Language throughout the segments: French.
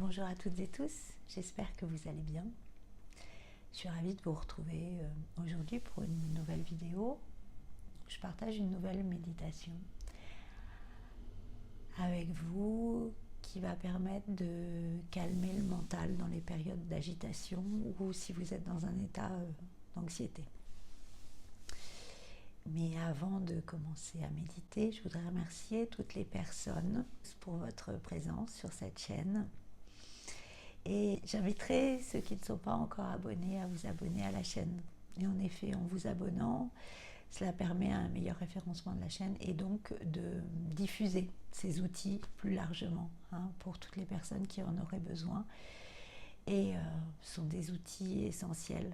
Bonjour à toutes et tous, j'espère que vous allez bien. Je suis ravie de vous retrouver aujourd'hui pour une nouvelle vidéo. Je partage une nouvelle méditation avec vous qui va permettre de calmer le mental dans les périodes d'agitation ou si vous êtes dans un état d'anxiété. Mais avant de commencer à méditer, je voudrais remercier toutes les personnes pour votre présence sur cette chaîne. Et j'inviterai ceux qui ne sont pas encore abonnés à vous abonner à la chaîne. Et en effet, en vous abonnant, cela permet un meilleur référencement de la chaîne et donc de diffuser ces outils plus largement pour toutes les personnes qui en auraient besoin. Et ce sont des outils essentiels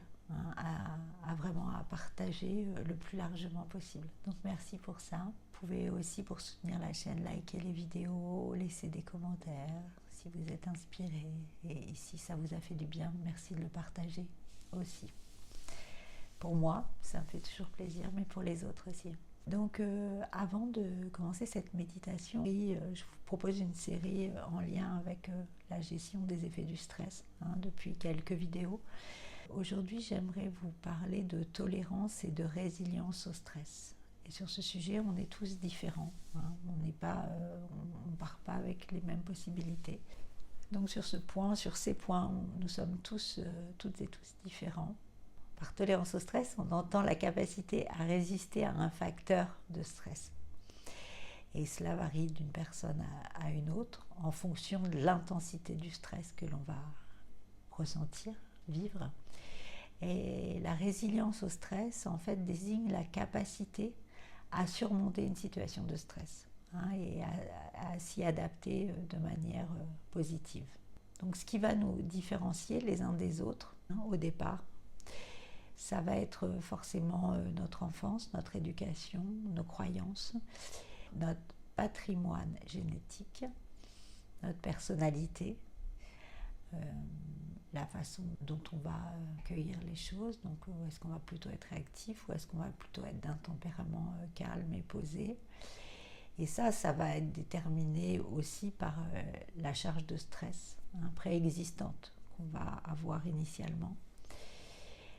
à vraiment à partager le plus largement possible. Donc merci pour ça. Vous pouvez aussi, pour soutenir la chaîne, liker les vidéos, laisser des commentaires si vous êtes inspiré et si ça vous a fait du bien, merci de le partager aussi. Pour moi, ça me fait toujours plaisir, mais pour les autres aussi. Donc avant de commencer cette méditation, je vous propose une série en lien avec la gestion des effets du stress depuis quelques vidéos. Aujourd'hui, j'aimerais vous parler de tolérance et de résilience au stress. Et sur ce sujet, on est tous différents. On ne part pas avec les mêmes possibilités. Donc sur ce point, sur ces points, nous sommes tous, toutes et tous différents. Par tolérance au stress, on entend la capacité à résister à un facteur de stress. Et cela varie d'une personne à une autre en fonction de l'intensité du stress que l'on va ressentir, vivre. Et la résilience au stress, en fait, désigne la capacité à surmonter une situation de stress et à s'y adapter de manière positive. Donc ce qui va nous différencier les uns des autres au départ, ça va être forcément notre enfance, notre éducation, nos croyances, notre patrimoine génétique, notre personnalité, la façon dont on va accueillir les choses. Donc est-ce qu'on va plutôt être réactif ou est-ce qu'on va plutôt être d'un tempérament calme et posé. Et ça va être déterminé aussi par la charge de stress préexistante qu'on va avoir initialement,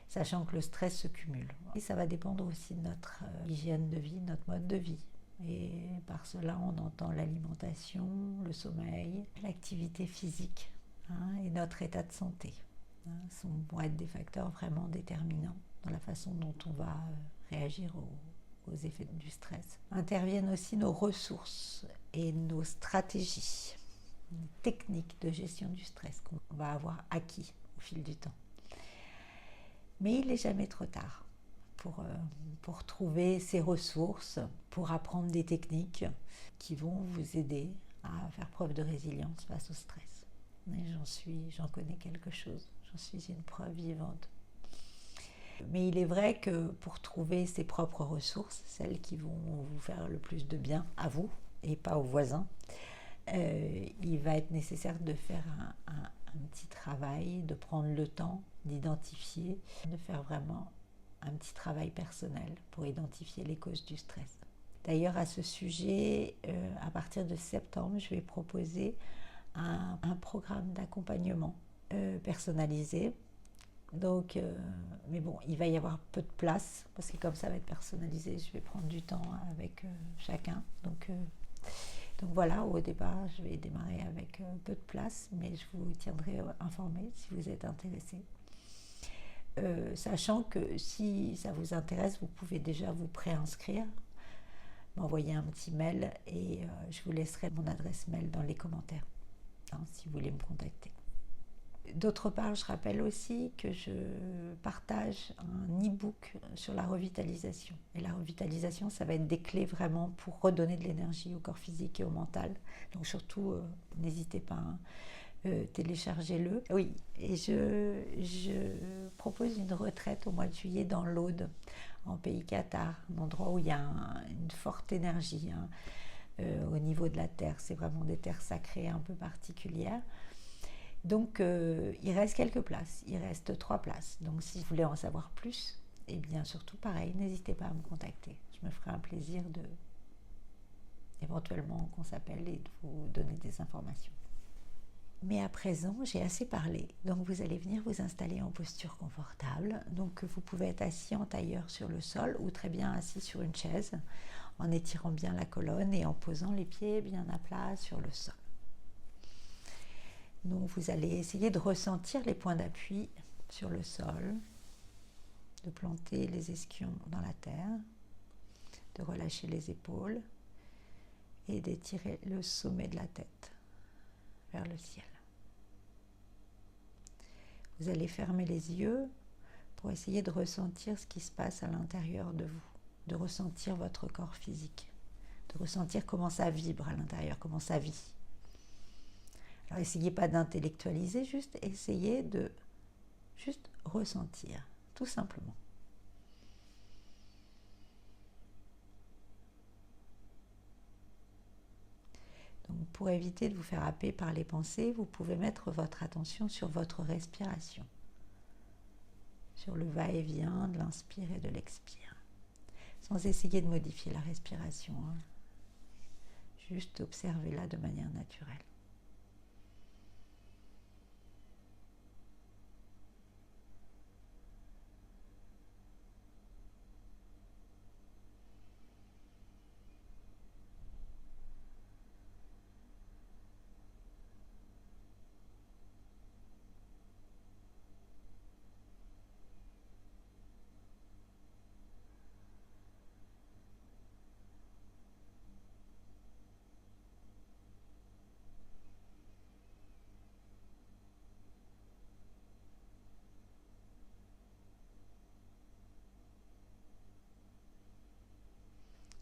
sachant que le stress se cumule. Et ça va dépendre aussi de notre hygiène de vie, notre mode de vie. Et par cela, on entend l'alimentation, le sommeil, l'activité physique et notre état de santé. Vont être des facteurs vraiment déterminants dans la façon dont on va réagir aux effets du stress. Interviennent aussi nos ressources et nos stratégies, nos techniques de gestion du stress qu'on va avoir acquis au fil du temps. Mais il n'est jamais trop tard pour trouver ces ressources, pour apprendre des techniques qui vont vous aider à faire preuve de résilience face au stress. Et j'en connais quelque chose, j'en suis une preuve vivante. Mais il est vrai que pour trouver ses propres ressources, celles qui vont vous faire le plus de bien à vous et pas aux voisins, il va être nécessaire de faire un petit travail, de prendre le temps d'identifier, de faire vraiment un petit travail personnel pour identifier les causes du stress. D'ailleurs, à ce sujet, à partir de septembre, je vais proposer un programme d'accompagnement personnalisé. Donc, mais bon, il va y avoir peu de place, parce que comme ça va être personnalisé, je vais prendre du temps avec chacun. Donc voilà, au départ, je vais démarrer avec peu de place, mais je vous tiendrai informé si vous êtes intéressé. Sachant que si ça vous intéresse, vous pouvez déjà vous préinscrire, m'envoyer un petit mail et je vous laisserai mon adresse mail dans les commentaires si vous voulez me contacter. D'autre part, je rappelle aussi que je partage un e-book sur la revitalisation. Et la revitalisation, ça va être des clés vraiment pour redonner de l'énergie au corps physique et au mental. Donc surtout, n'hésitez pas, téléchargez-le. Oui, et je propose une retraite au mois de juillet dans l'Aude, en pays Qatar, un endroit où il y a une forte énergie au niveau de la terre. C'est vraiment des terres sacrées un peu particulières. Donc il reste quelques places, il reste 3 places. Donc si vous voulez en savoir plus, et bien surtout pareil, n'hésitez pas à me contacter. Je me ferai un plaisir de éventuellement qu'on s'appelle et de vous donner des informations. Mais à présent, j'ai assez parlé. Donc vous allez venir vous installer en posture confortable. Donc vous pouvez être assis en tailleur sur le sol ou très bien assis sur une chaise en étirant bien la colonne et en posant les pieds bien à plat sur le sol. Donc vous allez essayer de ressentir les points d'appui sur le sol, de planter les ischions dans la terre, de relâcher les épaules et d'étirer le sommet de la tête vers le ciel. Vous allez fermer les yeux pour essayer de ressentir ce qui se passe à l'intérieur de vous, de ressentir votre corps physique, de ressentir comment ça vibre à l'intérieur, comment ça vit. Alors essayez pas d'intellectualiser, juste essayez de juste ressentir, tout simplement. Donc pour éviter de vous faire happer par les pensées, vous pouvez mettre votre attention sur votre respiration, sur le va-et-vient de l'inspire et de l'expire, sans essayer de modifier la respiration, hein. Juste observez-la de manière naturelle.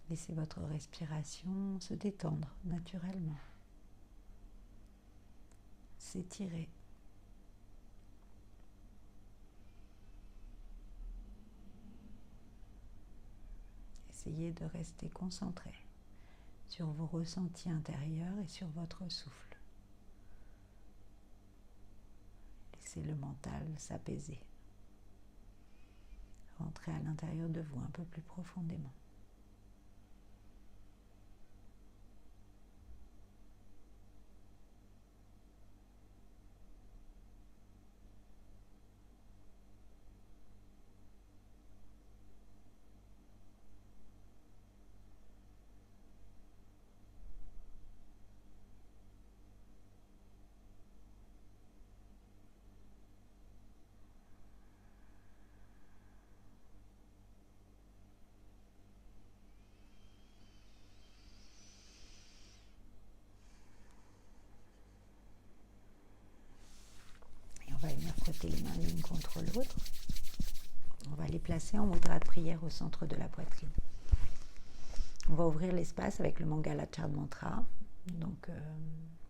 Laissez votre respiration se détendre naturellement, s'étirer. Essayez de rester concentré sur vos ressentis intérieurs et sur votre souffle. Laissez le mental s'apaiser. Rentrez à l'intérieur de vous un peu plus profondément. Et on va venir frotter les mains l'une contre l'autre. On va les placer en mudra de prière au centre de la poitrine. On va ouvrir l'espace avec le Mangala Chart Mantra, donc,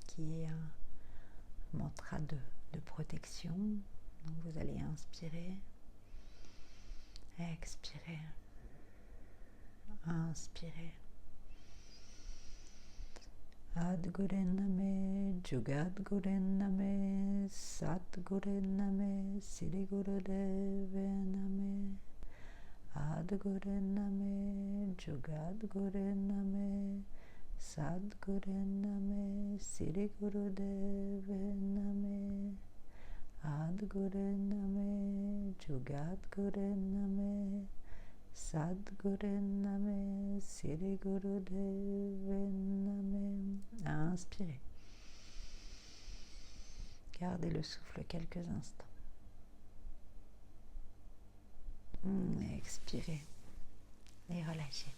qui est un mantra de protection. Donc vous allez inspirer, expirer, inspirer. Adgurenname, Jugadgurenname, Satgurenname, Sirigurudevename. Adgurenname, Jugadgurenname, Sadgurenname, Sirigurudevename. Adgurenname, Jugadgurenname, Sadgurenname, Sirigurudevename. Inspirez. Gardez le souffle quelques instants. Expirez et relâchez.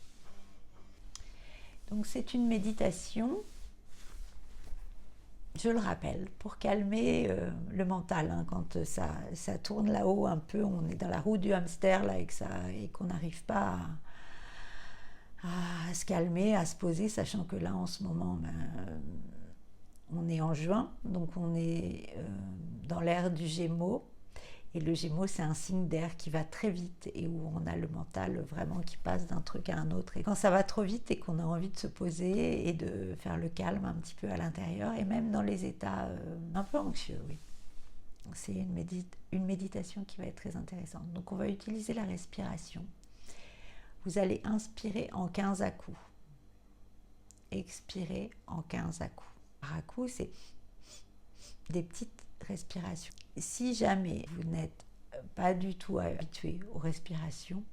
Donc c'est une méditation, je le rappelle, pour calmer le mental, hein, quand ça tourne là-haut un peu, on est dans la roue du hamster là, et qu'on n'arrive pas à se calmer, à se poser, sachant que là en ce moment, on est en juin, donc on est dans l'ère du Gémeaux. Et le Gémeaux, c'est un signe d'air qui va très vite et où on a le mental vraiment qui passe d'un truc à un autre. Et quand ça va trop vite et qu'on a envie de se poser et de faire le calme un petit peu à l'intérieur, et même dans les états un peu anxieux, oui. C'est une méditation qui va être très intéressante. Donc on va utiliser la respiration. Vous allez inspirer en 15 à coups. Expirer en 15 à coups. Par à coup, c'est des petites respirations. Si jamais vous n'êtes pas du tout habitué aux respirations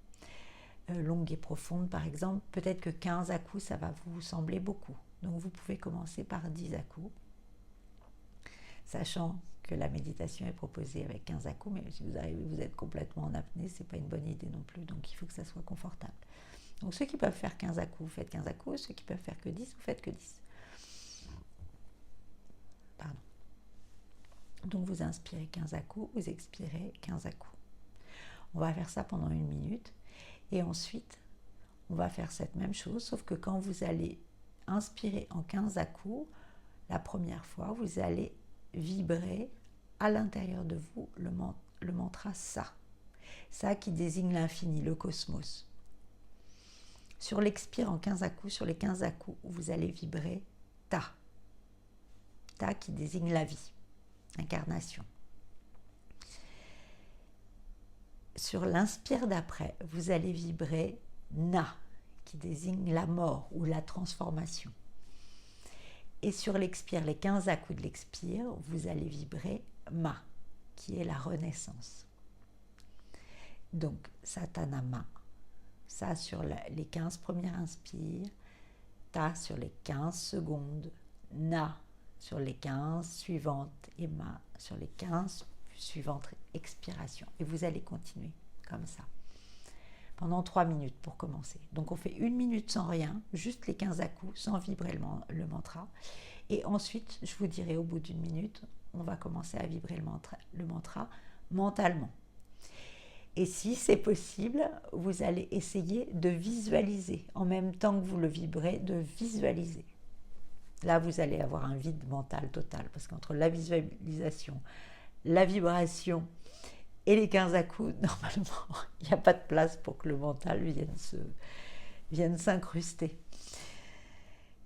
longues et profondes, par exemple, peut-être que 15 à coups, ça va vous sembler beaucoup. Donc vous pouvez commencer par 10 à coups, sachant que la méditation est proposée avec 15 à coups, mais si vous arrivez, vous êtes complètement en apnée, c'est pas une bonne idée non plus, donc il faut que ça soit confortable. Donc ceux qui peuvent faire 15 à coups, vous faites 15 à coups, ceux qui peuvent faire que 10, vous faites que 10. Pardon. Donc vous inspirez 15 à coups, vous expirez 15 à coups. On va faire ça pendant 1 minute, et ensuite, on va faire cette même chose, sauf que quand vous allez inspirer en 15 à coups, la première fois, vous allez vibrer à l'intérieur de vous le mantra Sa. Sa qui désigne l'infini, le cosmos. Sur l'expire en 15 à coups, sur les 15 à coups, vous allez vibrer Ta. Ta qui désigne la vie, l'incarnation. Sur l'inspire d'après, vous allez vibrer Na, qui désigne la mort ou la transformation. Et sur l'expire, les 15 à coups de l'expire, vous allez vibrer Ma, qui est la renaissance. Donc, Satanama, Ça sur les 15 premières inspires, Ta sur les 15 secondes, Na sur les 15 suivantes et Ma sur les 15 suivantes expirations. Et vous allez continuer comme ça pendant 3 minutes pour commencer. Donc on fait 1 minute sans rien, juste les 15 à coups, sans vibrer le mantra. Et ensuite, je vous dirai au bout d'1 minute, on va commencer à vibrer le mantra mentalement. Et si c'est possible, vous allez essayer de visualiser, en même temps que vous le vibrez, de visualiser. Là, vous allez avoir un vide mental total, parce qu'entre la visualisation, la vibration et les 15 à coups, normalement, il n'y a pas de place pour que le mental vienne s'incruster.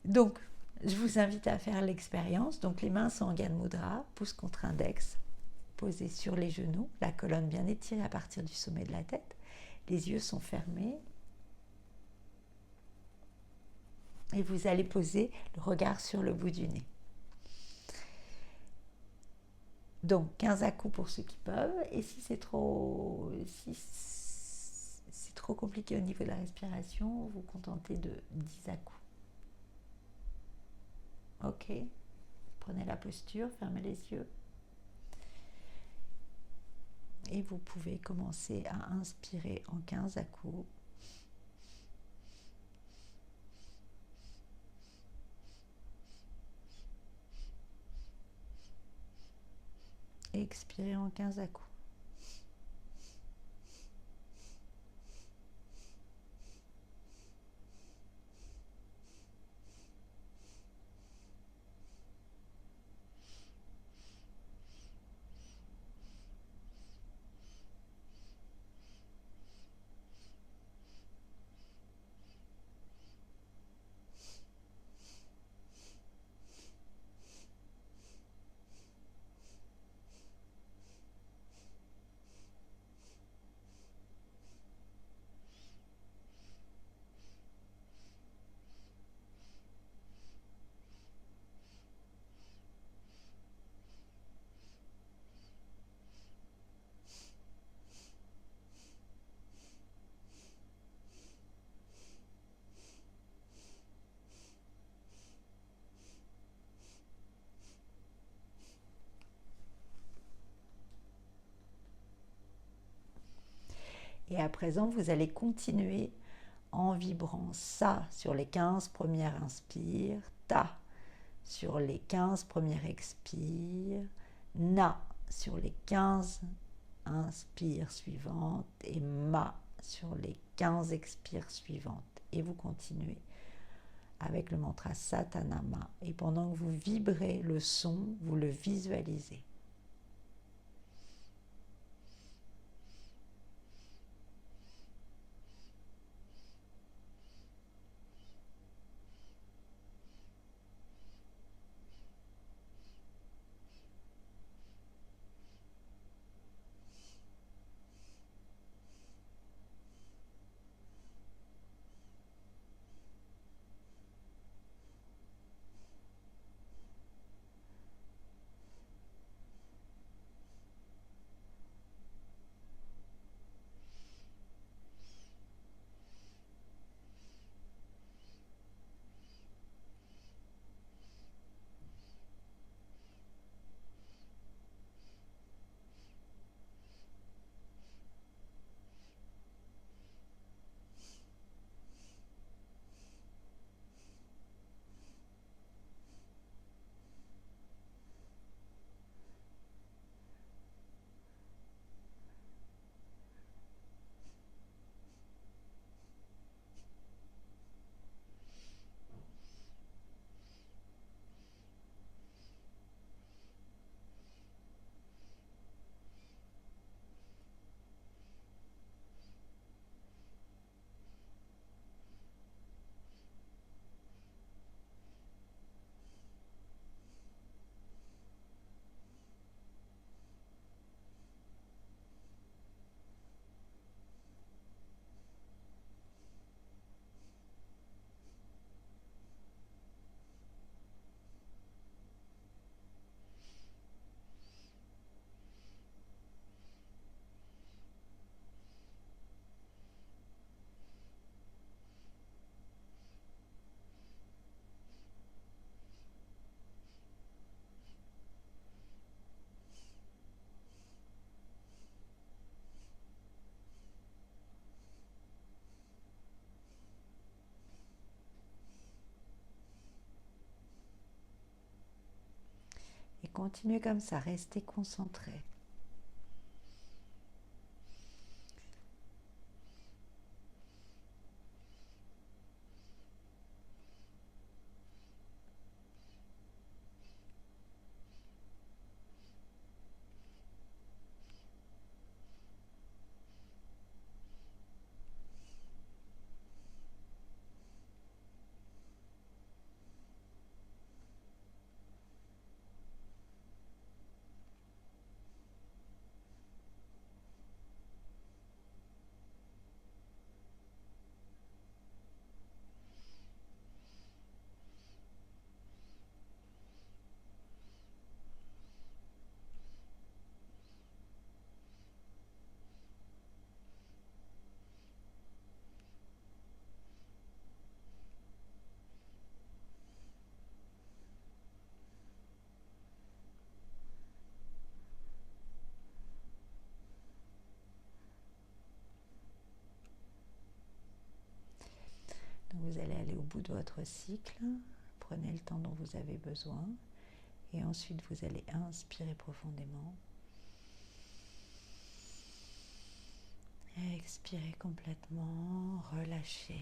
Donc, je vous invite à faire l'expérience. Donc, les mains sont en Gyan Mudra, pouce contre index, posés sur les genoux, la colonne bien étirée à partir du sommet de la tête. Les yeux sont fermés. Et vous allez poser le regard sur le bout du nez. Donc 15 à coups pour ceux qui peuvent, et si c'est trop compliqué au niveau de la respiration, vous vous contentez de 10 à coups. Ok, prenez la posture, fermez les yeux. Et vous pouvez commencer à inspirer en 15 à coups. Et expirer en 15 à coups. Et à présent, vous allez continuer en vibrant Ça sur les 15 premières inspires, Ta sur les 15 premières expires, Na sur les 15 inspires suivantes et Ma sur les 15 expires suivantes. Et vous continuez avec le mantra Satanama. Et pendant que vous vibrez le son, vous le visualisez. continuez comme ça, restez concentrés. Donc vous allez aller au bout de votre cycle, prenez le temps dont vous avez besoin et ensuite vous allez inspirer profondément. Expirez complètement, relâchez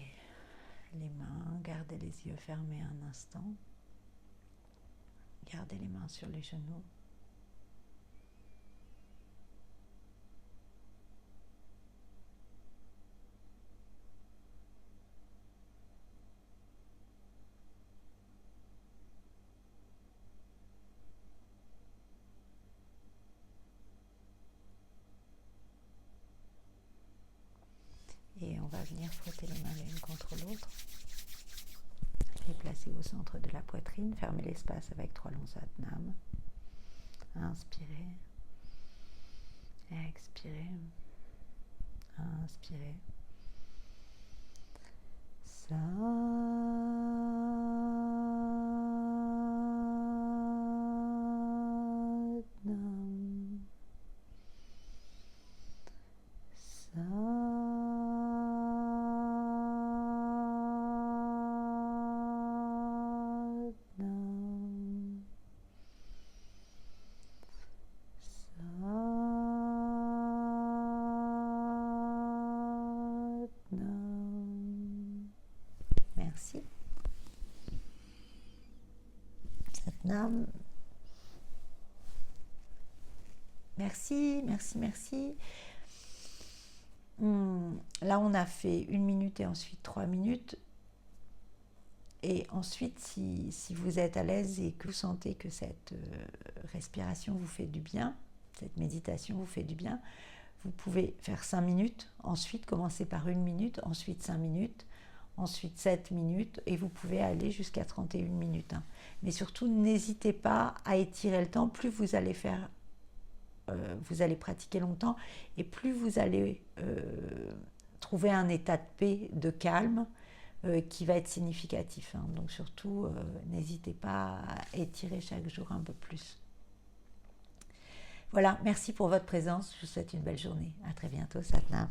les mains, gardez les yeux fermés un instant, gardez les mains sur les genoux. Et on va venir frotter les mains l'une contre l'autre. Les placer au centre de la poitrine. Fermez l'espace avec 3 longs satnams. Inspirez. Expirez. Inspirez. Merci. Satnam. Merci, merci, merci. Là, on a fait 1 minute et ensuite 3 minutes. Et ensuite, si vous êtes à l'aise et que vous sentez que cette respiration vous fait du bien, cette méditation vous fait du bien, vous pouvez faire 5 minutes, ensuite commencer par 1 minute, ensuite 5 minutes, ensuite 7 minutes, et vous pouvez aller jusqu'à 31 minutes. Mais surtout, n'hésitez pas à étirer le temps. Plus vous allez faire, vous allez pratiquer longtemps, et plus vous allez trouver un état de paix, de calme, qui va être significatif. Donc surtout, n'hésitez pas à étirer chaque jour un peu plus. Voilà, merci pour votre présence. Je vous souhaite une belle journée. À très bientôt, Satnam.